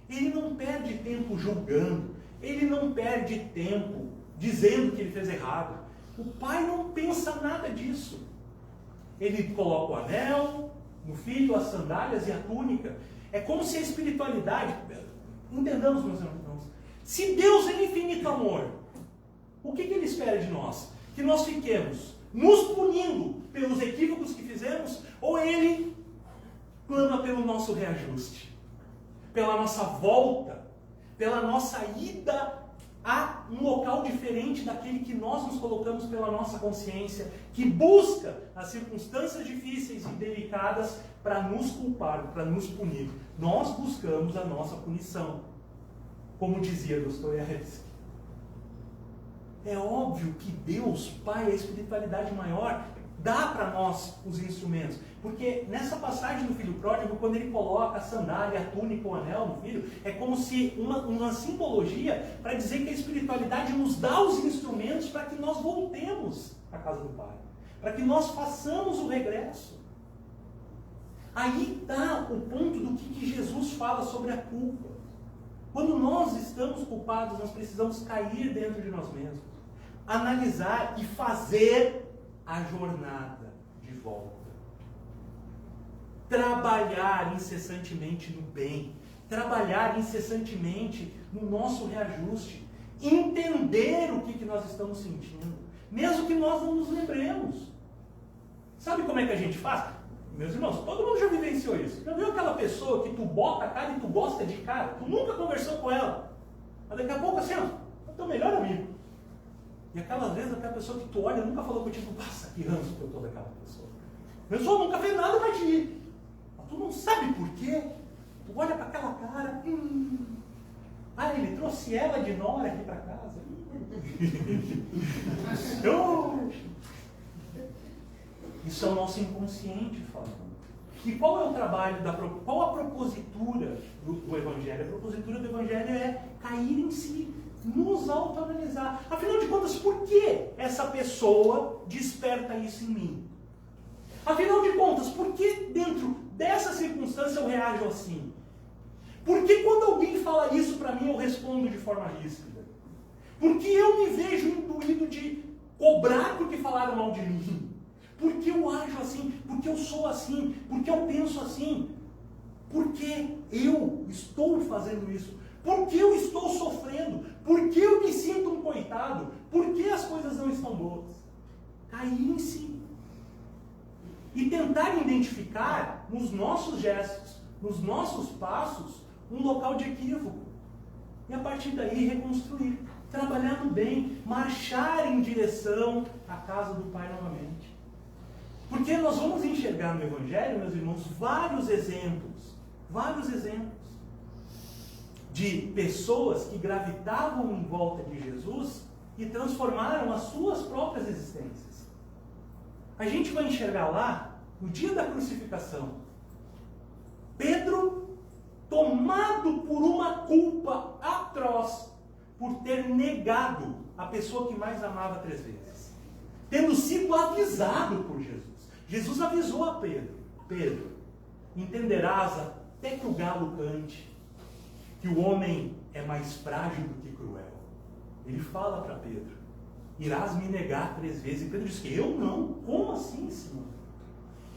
Ele não perde tempo julgando, ele não perde tempo dizendo que ele fez errado. O pai não pensa nada disso. Ele coloca o anel no filho, as sandálias e a túnica. É como se a espiritualidade... Entendamos, meus irmãos. Se Deus é infinito amor, o que Ele espera de nós? Que nós fiquemos nos punindo pelos equívocos que fizemos, ou Ele clama pelo nosso reajuste, pela nossa volta, pela nossa ida a um local diferente daquele que nós nos colocamos pela nossa consciência, que busca as circunstâncias difíceis e delicadas para nos culpar, para nos punir. Nós buscamos a nossa punição, como dizia Dostoiévski. É óbvio que Deus, Pai, a espiritualidade maior, dá para nós os instrumentos. Porque nessa passagem do filho pródigo, quando ele coloca a sandália, a túnica, o anel no filho, é como se uma simbologia para dizer que a espiritualidade nos dá os instrumentos para que nós voltemos à casa do Pai. Para que nós façamos o regresso. Aí está o ponto do que Jesus fala sobre a culpa. Quando nós estamos culpados, nós precisamos cair dentro de nós mesmos, analisar e fazer a jornada de volta. Trabalhar incessantemente no bem, trabalhar incessantemente no nosso reajuste, entender o que nós estamos sentindo, mesmo que nós não nos lembremos. Sabe como é que a gente faz? Meus irmãos, todo mundo já vivenciou isso. Já viu aquela pessoa que tu bota a cara e tu gosta de cara? Tu nunca conversou com ela. Mas daqui a pouco assim, ó, é teu melhor amigo. E aquelas vezes aquela pessoa que tu olha nunca falou contigo, nossa, que ranço que eu tô daquela pessoa. A pessoa nunca fez nada pra ti. Mas tu não sabe por quê. Tu olha para aquela cara, ele trouxe ela de nora aqui para casa. Isso é o nosso inconsciente falando. E qual é o trabalho, qual a propositura do Evangelho? A propositura do Evangelho é cair em si, nos autoanalisar. Afinal de contas, por que essa pessoa desperta isso em mim? Afinal de contas, por que dentro dessa circunstância eu reajo assim? Por que quando alguém fala isso para mim eu respondo de forma ríspida? Por que eu me vejo imbuído de cobrar porque falaram mal de mim? Por que eu ajo assim? Por que eu sou assim? Por que eu penso assim? Por que eu estou fazendo isso? Por que eu estou sofrendo? Por que eu me sinto um coitado? Por que as coisas não estão boas? Cair em si. E tentar identificar nos nossos gestos, nos nossos passos, um local de equívoco. E a partir daí reconstruir. Trabalhar no bem, marchar em direção à casa do Pai novamente. Porque nós vamos enxergar no Evangelho, meus irmãos, vários exemplos de pessoas que gravitavam em volta de Jesus e transformaram as suas próprias existências. A gente vai enxergar lá, no dia da crucificação, Pedro, tomado por uma culpa atroz, por ter negado a pessoa que mais amava 3 vezes, tendo sido avisado por Jesus. Jesus avisou a Pedro: Pedro, entenderás até que o galo cante, que o homem é mais frágil do que cruel. Ele fala para Pedro: irás me negar 3 vezes. E Pedro diz que eu não. Como assim, Senhor?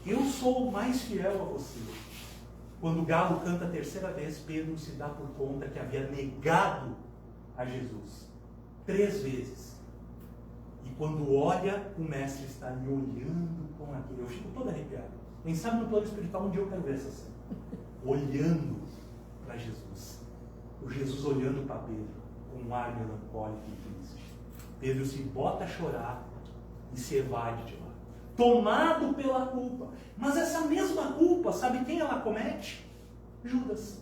Eu sou mais fiel a você. Quando o galo canta a 3ª vez, Pedro se dá por conta que havia negado a Jesus 3 vezes. E quando olha, o mestre está lhe olhando com aquele... Eu fico todo arrepiado. Quem sabe no plano espiritual um dia eu quero ver essa cena. Olhando para Jesus. O Jesus olhando para Pedro com um ar melancólico e triste. Pedro se bota a chorar e se evade de lá. Tomado pela culpa. Mas essa mesma culpa, sabe quem ela comete? Judas.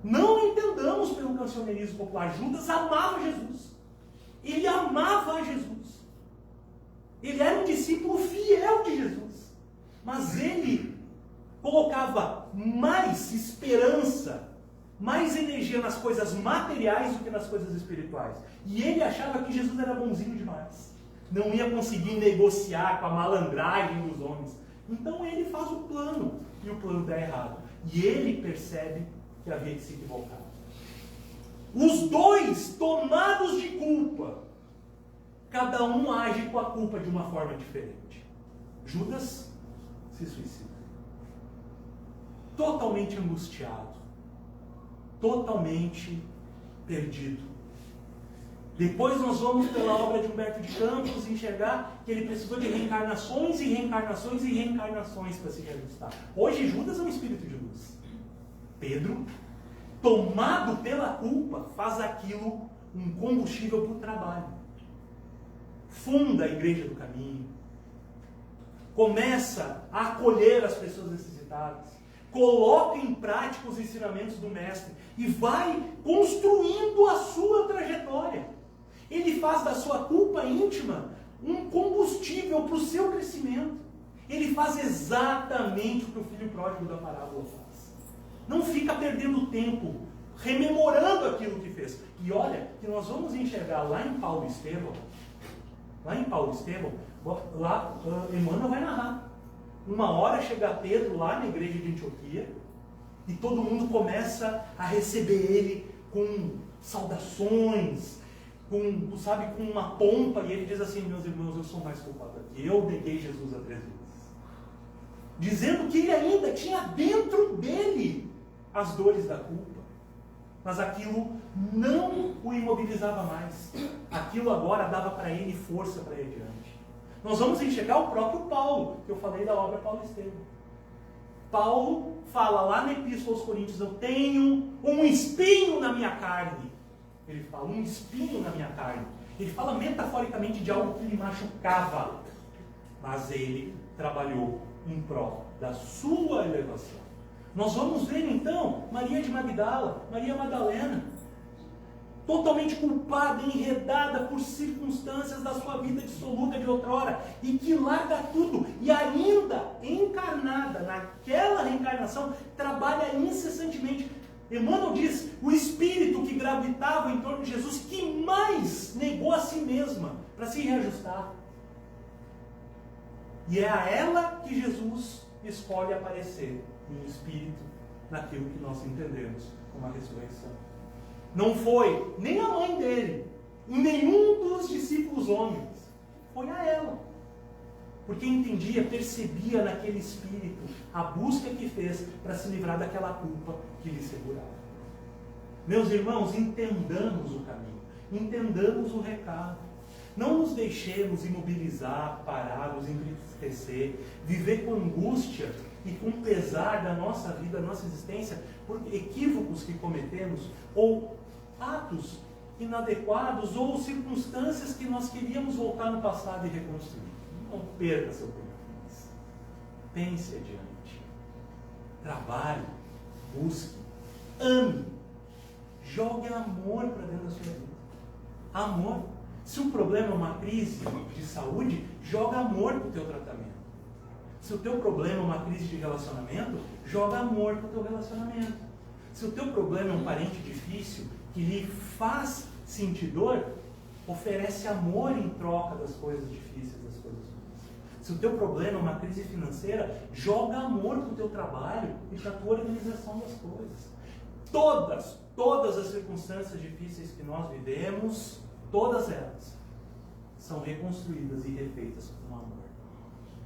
Não entendamos pelo cancioneirismo popular. Judas amava Jesus. Ele amava a Jesus. Ele era um discípulo fiel de Jesus. Mas ele colocava mais esperança, mais energia nas coisas materiais do que nas coisas espirituais. E ele achava que Jesus era bonzinho demais. Não ia conseguir negociar com a malandragem dos homens. Então ele faz o plano. E o plano está errado. E ele percebe que havia que se equivocar. Os dois, tomados de culpa, cada um age com a culpa de uma forma diferente. Judas se suicida. Totalmente angustiado. Totalmente perdido. Depois nós vamos, pela obra de Humberto de Campos, enxergar que ele precisou de reencarnações e reencarnações e reencarnações para se reajustar. Hoje Judas é um espírito de luz. Pedro, tomado pela culpa, faz aquilo um combustível para o trabalho. Funda a Igreja do Caminho. Começa a acolher as pessoas necessitadas. Coloca em prática os ensinamentos do Mestre. E vai construindo a sua trajetória. Ele faz da sua culpa íntima um combustível para o seu crescimento. Ele faz exatamente o que o filho pródigo da parábola faz. Não fica perdendo tempo rememorando aquilo que fez. E olha, que nós vamos enxergar lá em Paulo e Estevão, lá Emmanuel vai narrar. Uma hora chega Pedro lá na igreja de Antioquia e todo mundo começa a receber ele com saudações, com uma pompa, e ele diz assim: meus irmãos, eu sou mais culpado aqui, eu neguei Jesus 3 vezes. Dizendo que ele ainda tinha dentro dele as dores da culpa. Mas aquilo não o imobilizava mais. Aquilo agora dava para ele força para ir adiante. Nós vamos enxergar o próprio Paulo, que eu falei da obra Paulo e Estevão. Paulo fala lá na Epístola aos Coríntios: eu tenho um espinho na minha carne. Ele fala, um espinho na minha carne. Ele fala metaforicamente de algo que lhe machucava. Mas ele trabalhou em prol da sua elevação. Nós vamos ver então Maria de Magdala, Maria Madalena, totalmente culpada, enredada por circunstâncias da sua vida dissoluta de outrora, e que larga tudo, e ainda encarnada naquela reencarnação, trabalha incessantemente Emmanuel diz, o espírito que gravitava em torno de Jesus, que mais negou a si mesma para se reajustar. E é a ela que Jesus escolhe aparecer em espírito, naquilo que nós entendemos como a ressurreição. Não foi nem a mãe dele, e nenhum dos discípulos homens, foi a ela. Porque entendia, percebia naquele espírito a busca que fez para se livrar daquela culpa que lhe segurava. Meus irmãos, entendamos o caminho, entendamos o recado. Não nos deixemos imobilizar, parar, nos entristecer, viver com angústia e com pesar da nossa vida, da nossa existência, por equívocos que cometemos, ou atos inadequados, ou circunstâncias que nós queríamos voltar no passado e reconstruir. Não perca seu tempo. Pense adiante. Trabalhe, busque, ame. Jogue amor para dentro da sua vida. Amor. Se o problema é uma crise de saúde, joga amor para o teu tratamento. Se o teu problema é uma crise de relacionamento, joga amor para o teu relacionamento. Se o teu problema é um parente difícil que lhe faz sentir dor, oferece amor em troca das coisas difíceis, das coisas ruins. Se o teu problema é uma crise financeira, joga amor para o teu trabalho e para a tua organização das coisas. Todas as circunstâncias difíceis que nós vivemos, todas elas são reconstruídas e refeitas com amor.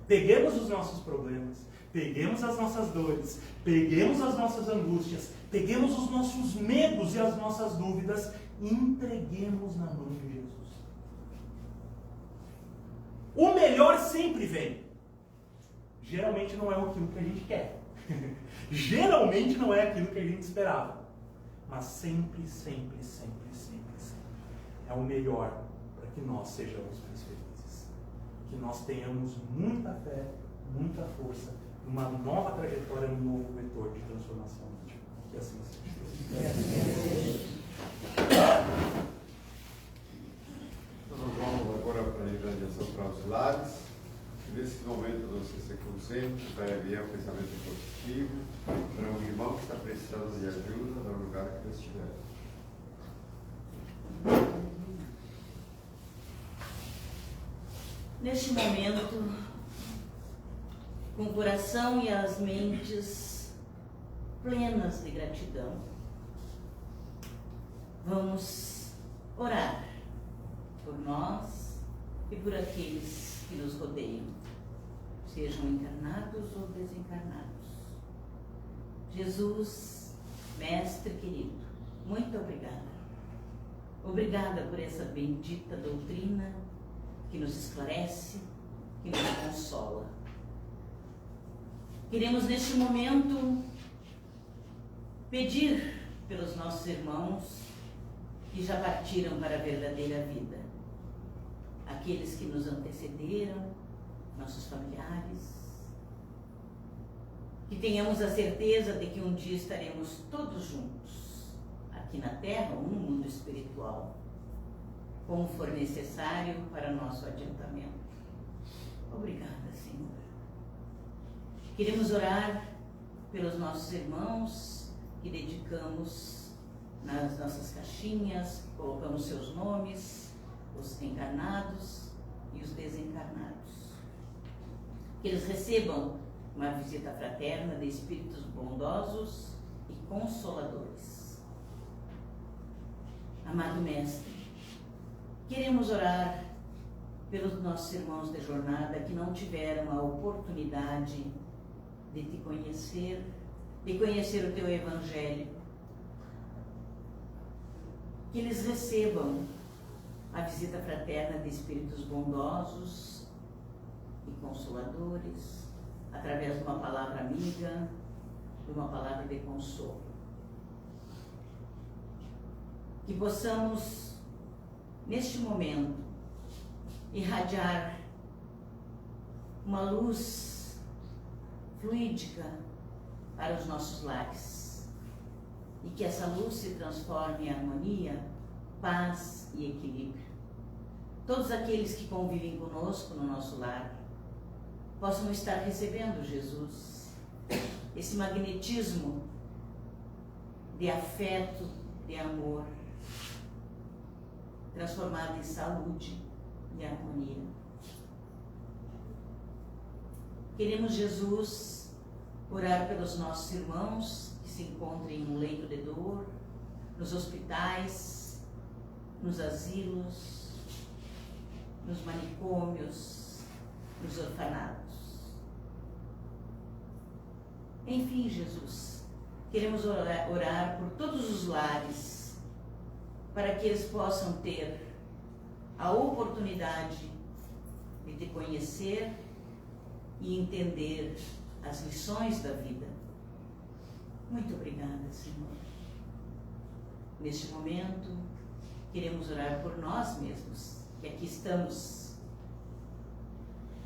Peguemos os nossos problemas, peguemos as nossas dores, peguemos as nossas angústias, peguemos os nossos medos e as nossas dúvidas e entreguemos na mão de Jesus. O melhor sempre vem. Geralmente não é aquilo que a gente quer. Geralmente não é aquilo que a gente esperava. Mas sempre, sempre, sempre, sempre, sempre é o melhor para que nós sejamos mais felizes. Que nós tenhamos muita fé, muita força, uma nova trajetória, um novo vetor de transformação. Que assim seja. Então, nós vamos agora para a evangelização para os lares. Nesse momento você se concentre para enviar um pensamento positivo para um irmão que está precisando de ajuda no lugar que ele estiver. Neste momento, com o coração e as mentes plenas de gratidão, vamos orar por nós e por aqueles que nos rodeiam, sejam encarnados ou desencarnados. Jesus, Mestre querido, muito obrigada. Obrigada por essa bendita doutrina que nos esclarece, que nos consola. Queremos neste momento pedir pelos nossos irmãos que já partiram para a verdadeira vida, aqueles que nos antecederam, nossos familiares, que tenhamos a certeza de que um dia estaremos todos juntos, aqui na Terra ou no mundo espiritual, como for necessário para nosso adiantamento. Obrigada, Senhor. Queremos orar pelos nossos irmãos que dedicamos nas nossas caixinhas, colocamos seus nomes, os encarnados e os desencarnados. Que eles recebam uma visita fraterna de espíritos bondosos e consoladores. Amado Mestre, queremos orar pelos nossos irmãos de jornada que não tiveram a oportunidade de te conhecer, de conhecer o teu Evangelho. Que eles recebam a visita fraterna de espíritos bondosos e consoladores, através de uma palavra amiga, de uma palavra de consolo. Que possamos, neste momento, irradiar uma luz fluídica para os nossos lares e que essa luz se transforme em harmonia, paz e equilíbrio. Todos aqueles que convivem conosco no nosso lar possam estar recebendo Jesus, esse magnetismo de afeto, de amor, transformado em saúde e harmonia. Queremos, Jesus, orar pelos nossos irmãos que se encontram em um leito de dor, nos hospitais, nos asilos, nos manicômios, nos orfanatos. Enfim, Jesus, queremos orar por todos os lares, para que eles possam ter a oportunidade de te conhecer e entender as lições da vida. Muito obrigada, Senhor. Neste momento, queremos orar por nós mesmos, que aqui estamos.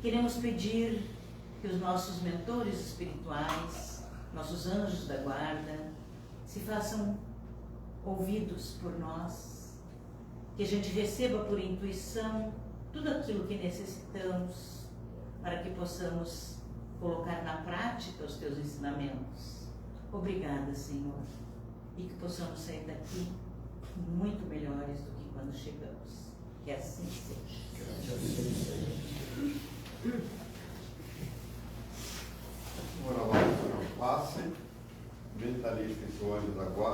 Queremos pedir que os nossos mentores espirituais, nossos anjos da guarda, se façam ouvidos por nós, que a gente receba por intuição tudo aquilo que necessitamos para que possamos colocar na prática os teus ensinamentos. Obrigada, Senhor, e que possamos sair daqui muito melhores do que quando chegamos. Que assim seja. Ora, vamos para o passe. Mentalista e seu anjo da guarda.